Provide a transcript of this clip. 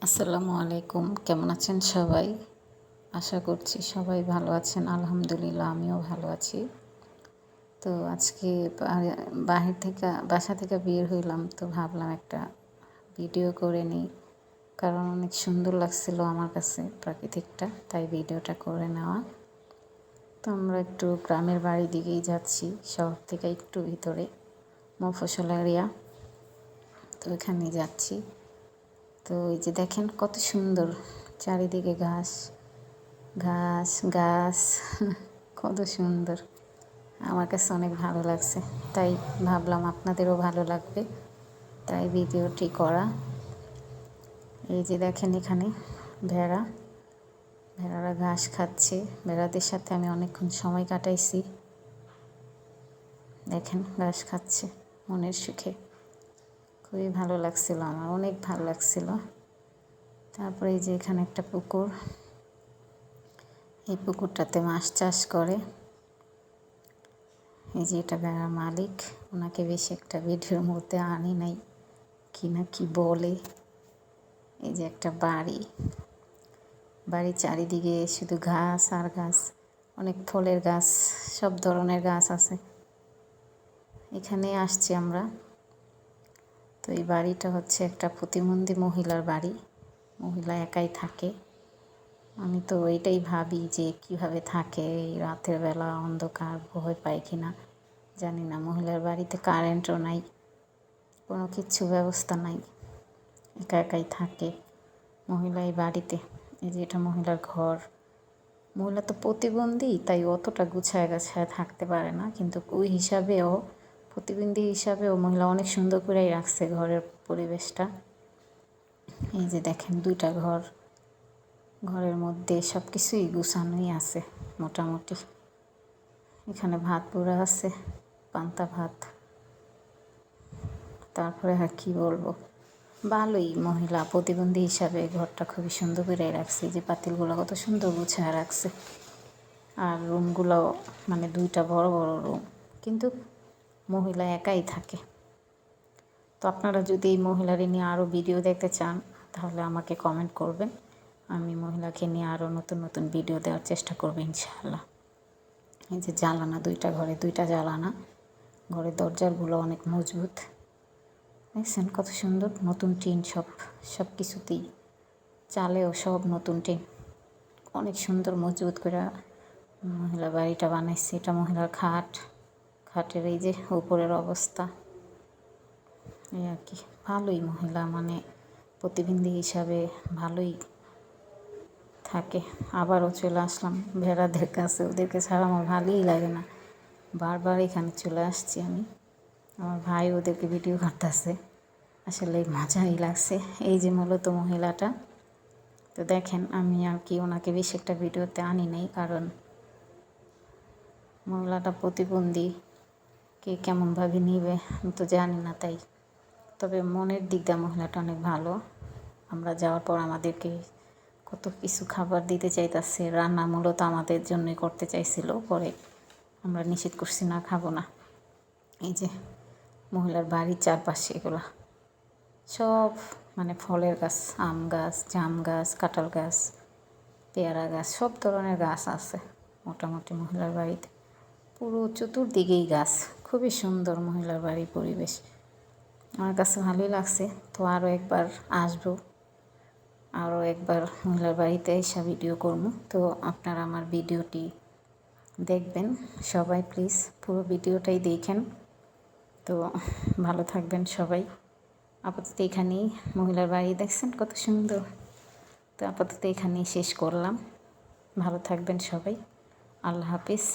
আসসালামু আলাইকুম। কেমন আছেন সবাই? আশা করছি সবাই ভালো আছেন। আলহামদুলিল্লাহ আমিও ভালো আছি। তো আজকে বাসা থেকে বের হইলাম, তো ভাবলাম একটা ভিডিও করে নিই, কারণ অনেক সুন্দর লাগছিল আমার কাছে প্রাকৃতিকটা, তাই ভিডিওটা করে নেওয়া। তো আমরা একটু গ্রামের বাড়ির দিকেই যাচ্ছি, শহর থেকে একটু ভিতরে, মফস্বল এরিয়া। তো এখানে যাচ্ছি। তো এই যে দেখেন কত সুন্দর, চারিদিকে ঘাস ঘাস গাছ কত সুন্দর। আমার কাছে অনেক ভালো লাগছে, তাই ভাবলাম আপনাদেরও ভালো লাগবে, তাই ভিডিওটি করা। এই যে দেখেন এখানে ভেড়ারা ঘাস খাচ্ছে। ভেড়াদের সাথে আমি অনেকক্ষণ সময় কাটাইছি। দেখেন ঘাস খাচ্ছে মনের সুখে, খুবই ভালো লাগছিল, আমার অনেক ভালো লাগছিল। তারপরে এই যে এখানে একটা পুকুর, এই পুকুরটাতে মাছ চাষ করে। এই যে এটা ভেড়ার মালিক, ওনাকে বেশি একটা ভিডিওর মধ্যে আনি নাই, কি না কি বলে। এই যে একটা বাড়ির চারিদিকে শুধু ঘাস আর ঘাস, অনেক ফলের গাছ, সব ধরনের গাছ আছে। এখানে আসছি আমরা। তো এই বাড়িটা হচ্ছে একটা প্রতিবন্ধী মহিলার বাড়ি, মহিলা একাই থাকে। আমি তো এটাই ভাবি যে কিভাবে থাকে এই রাতের বেলা, অন্ধকার, ভয় পায় কিনা জানি না। মহিলার বাড়িতে কারেন্টও নাই, কোনো কিচ্ছু ব্যবস্থা নাই, একা একাই থাকে মহিলা এই বাড়িতে। এই যে এটা মহিলার ঘর। মহিলা তো প্রতিবন্ধী, তাই অতটা গুছায় গাছায় থাকতে পারে না, কিন্তু ওই হিসাবেও, প্রতিবন্ধী হিসাবেও মহিলা অনেক সুন্দর করেই রাখছে ঘরের পরিবেশটা। এই যে দেখেন দুইটা ঘর, ঘরের মধ্যে সব কিছুই গুছানোই আছে মোটামুটি। এখানে ভাত পোড়া আছে, পান্তা ভাত। তারপরে আর কি বলবো, ভালোই মহিলা প্রতিবন্ধী হিসাবে ঘরটা খুবই সুন্দর করে রাখছে। যে পাতিলগুলো কত সুন্দর গুছায় রাখছে। আর রুমগুলো মানে দুইটা বড় বড় রুম, কিন্তু মহিলা একাই থাকে। তো আপনারা যদি এই মহিলারে নিয়ে আরও ভিডিও দেখতে চান, তাহলে আমাকে কমেন্ট করবেন। আমি মহিলাকে নিয়ে আরও নতুন নতুন ভিডিও দেওয়ার চেষ্টা করবো ইনশাআল্লাহ। এই যে জ্বালানা, দুইটা ঘরে দুইটা জ্বালানা, ঘরের দরজাগুলো অনেক মজবুত। দেখছেন কত সুন্দর, নতুন টিন, সব কিছুতেই, চালেও সব নতুন টিন, অনেক সুন্দর মজবুত করে মহিলা বাড়িটা বানাইছে। এটা মহিলার খাটের এই যে উপরের অবস্থা, এই আর কি। ভালোই মহিলা মানে প্রতিবন্ধী হিসাবে ভালোই থাকে। আবারও চলে আসলাম ভেড়াদের কাছে, ওদেরকে ছাড়া আমার ভালোই লাগে না, বারবার এখানে চলে আসছি আমি। আমার ভাই ওদেরকে ভিডিও করতেছে, আসলে মজাই লাগছে। এই যে মূলত মহিলাটা, তো দেখেন আমি আর কি ওনাকে বেশি একটা ভিডিওতে আনি নাই, কারণ মহিলাটা প্রতিবন্ধী, কে কেমনভাবে নিবে আমি তো জানি না। তাই তবে মনের দিক দিয়ে মহিলাটা অনেক ভালো। আমরা যাওয়ার পর আমাদেরকে কত কিছু খাবার দিতে চাইতেছে, রান্না মূলত আমাদের জন্যই করতে চাইছিল, পরে আমরা নিষেধ করছি, না খাবো না। এই যে মহিলার বাড়ির চারপাশে এগুলো সব মানে ফলের গাছ, আম গাছ, জাম গাছ, কাঁঠাল গাছ, পেয়ারা গাছ, সব ধরনের গাছ আছে মোটামুটি মহিলার বাড়িতে। পুরো চতুর্দিকেই গাছ, খুবই সুন্দর মহিলার বাড়ির পরিবেশ। আমার কাছে ভালোই লাগছে। তো আরও একবার আসবো, আরও একবার মহিলার বাড়িতে এসে ভিডিও করবো। তো আপনারা আমার ভিডিওটি দেখবেন সবাই, প্লিজ পুরো ভিডিওটাই দেখেন। তো ভালো থাকবেন সবাই। আপাতত এখানেই মহিলার বাড়ি দেখছেন কত সুন্দর। তো আপাতত এখানেই শেষ করলাম। ভালো থাকবেন সবাই। আল্লাহ হাফিজ।